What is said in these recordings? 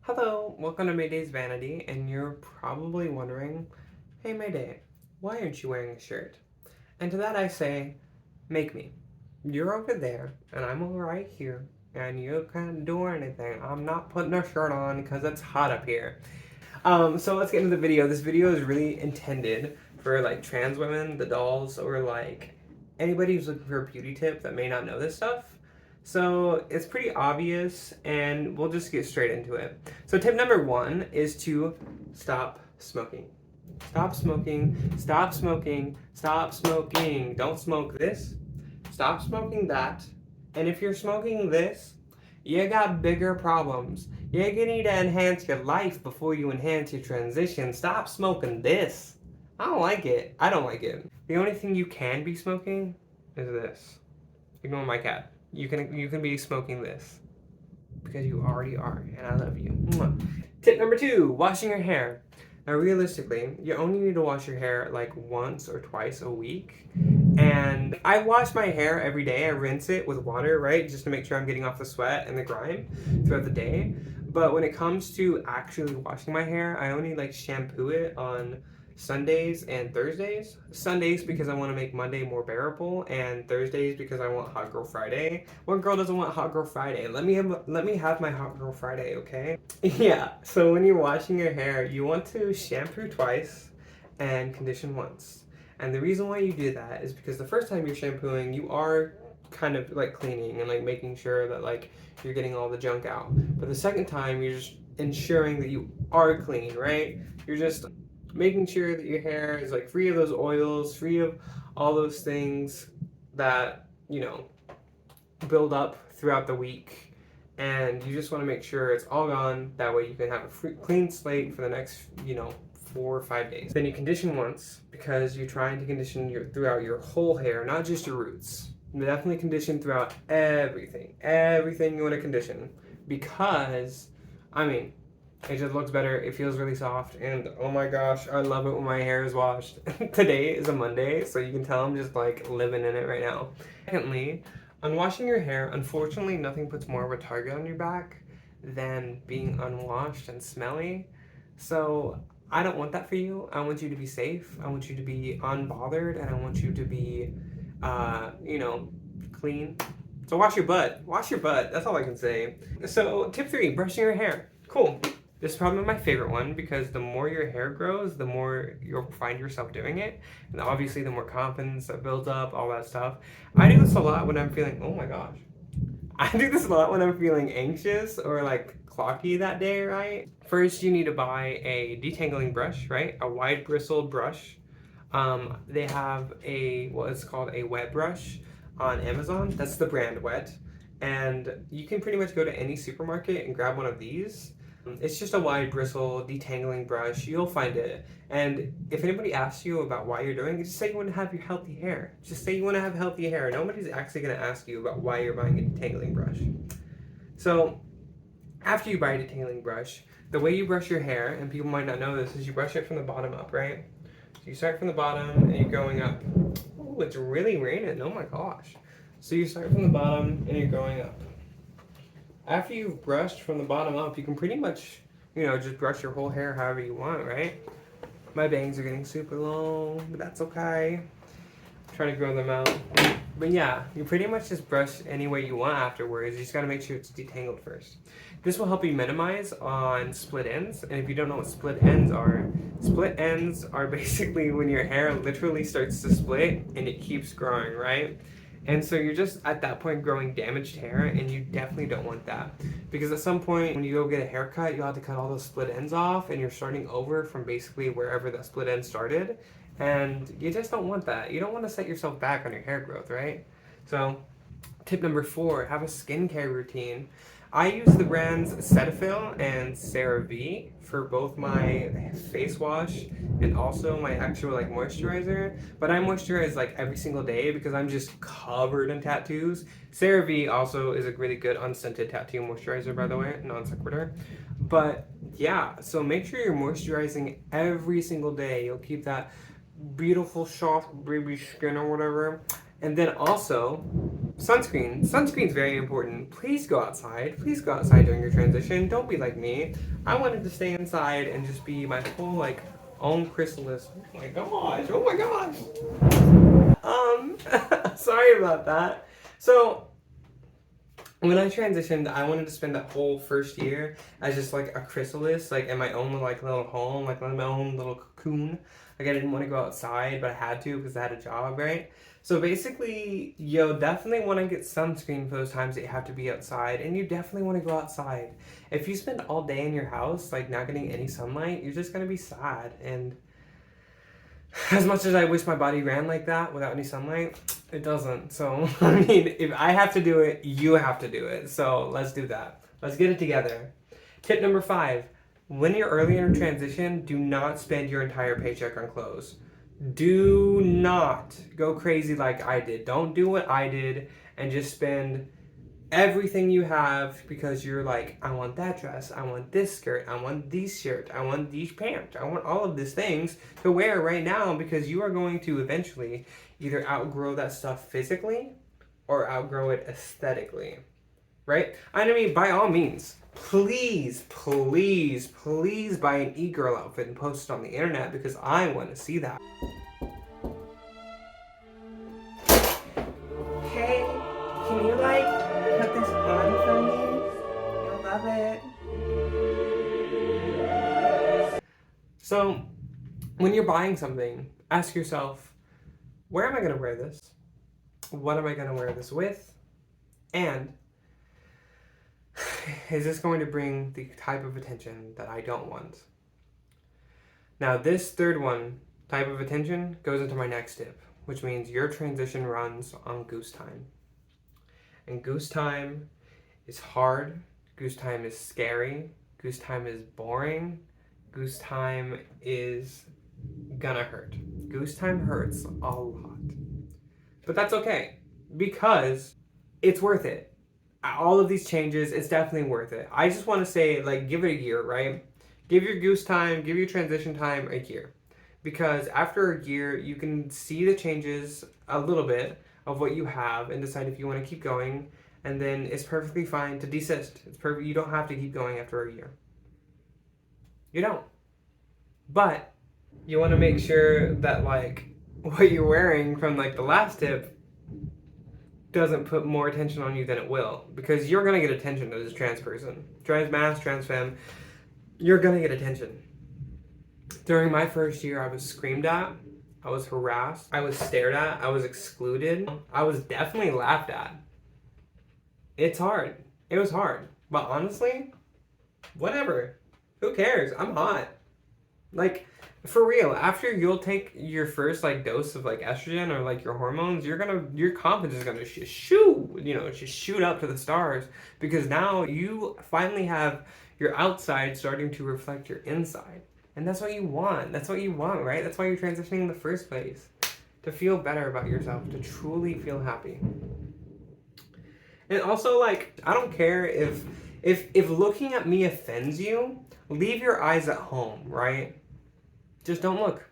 Hello, welcome to Mayday's Vanity, and you're probably wondering, hey Mayday, why aren't you wearing a shirt? And to that I say, make me. You're over there, and I'm over right here, and you can't do anything. I'm not putting a shirt on because it's hot up here. So let's get into the video. This video is really intended for like trans women, the dolls, or like anybody who's looking for a beauty tip that may not know this stuff. So it's pretty obvious, and we'll just get straight into it. So tip number one is to stop smoking. Stop smoking, stop smoking, stop smoking. Don't smoke this, stop smoking that. And if you're smoking this, you got bigger problems. You're gonna need to enhance your life before you enhance your transition. Stop smoking this. I don't like it. I don't like it. The only thing you can be smoking is this. Ignore my cat. You can be smoking this because you already are, and I love you. Mwah. Tip number two: washing your hair. Now, realistically, you only need to wash your hair like once or twice a week. And I wash my hair every day. I rinse it with water, right? Just to make sure I'm getting off the sweat and the grime throughout the day. But when it comes to actually washing my hair, I only like shampoo it on Sundays and Thursdays. Sundays because I want to make Monday more bearable, and Thursdays because I want Hot Girl Friday. What girl doesn't want Hot Girl Friday? Let me have my Hot Girl Friday, okay? Yeah. So when you're washing your hair, you want to shampoo twice and condition once. And the reason why you do that is because the first time you're shampooing, you are kind of like cleaning and like making sure that like you're getting all the junk out. But the second time, you're just ensuring that you are clean, right? You're just making sure that your hair is like free of those oils, free of all those things that, build up throughout the week. And you just want to make sure it's all gone. That way you can have a clean slate for the next, 4 or 5 days. Then you condition once because you're trying to condition throughout your whole hair, not just your roots. You definitely condition throughout everything you want to condition, because, it just looks better. It feels really soft, and oh my gosh, I love it when my hair is washed. Today is a Monday, so you can tell I'm just like living in it right now. Secondly, on washing your hair, unfortunately, nothing puts more of a target on your back than being unwashed and smelly. So I don't want that for you. I want you to be safe. I want you to be unbothered, and I want you to be, clean. So wash your butt. Wash your butt. That's all I can say. So tip three: brushing your hair. Cool. This is probably my favorite one because the more your hair grows, the more you'll find yourself doing it. And obviously, the more confidence that builds up, all that stuff. I do this a lot when I'm feeling, oh my gosh. I do this a lot when I'm feeling anxious or like clocky that day, right? First, you need to buy a detangling brush, right? A wide bristled brush. They have what is called a wet brush on Amazon. That's the brand Wet. And you can pretty much go to any supermarket and grab one of these. It's just a wide bristle detangling brush. You'll find it. And if anybody asks you about why you're doing it, just say you want to have your healthy hair. Just say you want to have healthy hair. Nobody's actually going to ask you about why you're buying a detangling brush. So after you buy a detangling brush, the way you brush your hair, and people might not know this, is you brush it from the bottom up, right? So you start from the bottom and you're going up. Oh, it's really raining. Oh my gosh. So you start from the bottom and you're going up. After you've brushed from the bottom up, you can pretty much, just brush your whole hair however you want, right? My bangs are getting super long, but that's okay. I'm trying to grow them out. But yeah, you pretty much just brush any way you want afterwards. You just gotta make sure it's detangled first. This will help you minimize on split ends. And if you don't know what split ends are basically when your hair literally starts to split and it keeps growing, right? And so you're just at that point growing damaged hair, and you definitely don't want that. Because at some point when you go get a haircut, you'll have to cut all those split ends off, and you're starting over from basically wherever that split end started. And you just don't want that. You don't want to set yourself back on your hair growth, right? So tip number four: have a skincare routine. I use the brands Cetaphil and CeraVe for both my face wash and also my actual moisturizer. But I moisturize every single day because I'm just covered in tattoos. CeraVe also is a really good unscented tattoo moisturizer, by the way, non sequitur. But yeah, so make sure you're moisturizing every single day. You'll keep that beautiful soft baby skin or whatever. And then also Sunscreen. Sunscreen's very important. Please go outside. Please go outside during your transition. Don't be like me. I wanted to stay inside and just be my full like own chrysalis. Oh my gosh. Oh my gosh. Sorry about that. So when I transitioned, I wanted to spend that whole first year as just like a chrysalis, like in my own like little home, like in my own little cocoon. Like I didn't want to go outside, but I had to because I had a job, right? So basically, you'll definitely want to get sunscreen for those times that you have to be outside, and you definitely want to go outside. If you spend all day in your house, like not getting any sunlight, you're just gonna be sad. And as much as I wish my body ran like that without any sunlight, it doesn't. So, I mean, if I have to do it, you have to do it. So, let's do that. Let's get it together. Tip number 5. When you're early in a transition, do not spend your entire paycheck on clothes. Do not go crazy like I did. Don't do what I did and just spend everything you have because you're like, I want that dress, I want this skirt, I want these shirt, I want these pants, I want all of these things to wear right now because you are going to eventually either outgrow that stuff physically or outgrow it aesthetically, right? I mean, by all means, please, please, please buy an e-girl outfit and post it on the internet because I want to see that. Hey, can you like put this on for me? You'll love it. So, when you're buying something, ask yourself, where am I going to wear this? What am I going to wear this with? And is this going to bring the type of attention that I don't want? Now, this third one, type of attention, goes into my next tip, which means your transition runs on goose time. And goose time is hard, goose time is scary, goose time is boring, goose time is gonna hurt. Goose time hurts a lot. But that's okay, because it's worth it. All of these changes, it's definitely worth it. I just want to say, like, give it a year, right? Give your goose time, give your transition time a year. Because after a year, you can see the changes a little bit of what you have and decide if you want to keep going. And then it's perfectly fine to desist. It's perfect. You don't have to keep going after a year. You don't. But you want to make sure that, like, what you're wearing from, like, the last tip doesn't put more attention on you than it will. Because you're going to get attention as a trans person. Trans mass, trans femme. You're going to get attention. During my first year, I was screamed at. I was harassed. I was stared at. I was excluded. I was definitely laughed at. It's hard. It was hard. But honestly, whatever. Who cares? I'm hot. Like, for real, after you'll take your first like dose of like estrogen or like your hormones, your confidence is gonna shoot up to the stars because now you finally have your outside starting to reflect your inside. And that's what you want. That's what you want, right? That's why you're transitioning in the first place. To feel better about yourself, to truly feel happy. And also, like, I don't care if looking at me offends you, leave your eyes at home, right? Just don't look.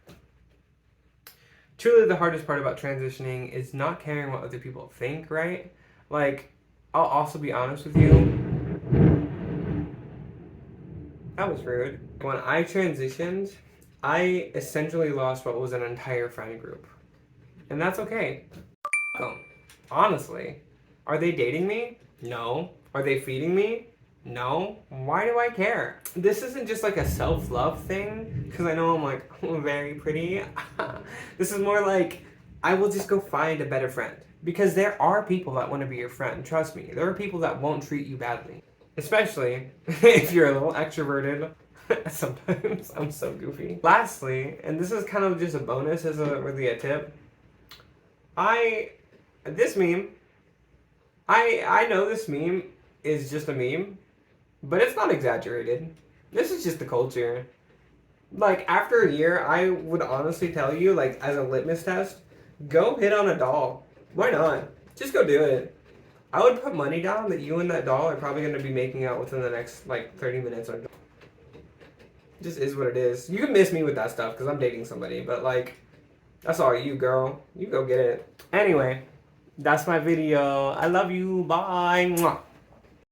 Truly the hardest part about transitioning is not caring what other people think, right? Like, I'll also be honest with you. That was rude. When I transitioned, I essentially lost what was an entire friend group. And that's okay. Honestly. Are they dating me? No. Are they feeding me? No. Why do I care? This isn't just like a self-love thing, because I know I'm like, very pretty. This is more like, I will just go find a better friend. Because there are people that want to be your friend, trust me. There are people that won't treat you badly. Especially if you're a little extroverted. Sometimes I'm so goofy. Lastly, and this is kind of just a bonus, isn't really a tip. This meme, I know this meme is just a meme, but it's not exaggerated. This is just the culture. Like, after a year, I would honestly tell you, like, as a litmus test, go hit on a doll. Why not? Just go do it. I would put money down that you and that doll are probably going to be making out within the next, like, 30 minutes. It just is what it is. You can miss me with that stuff, because I'm dating somebody, but, like, that's all you, girl. You go get it. Anyway, That's my video. I love you. Bye. Mwah.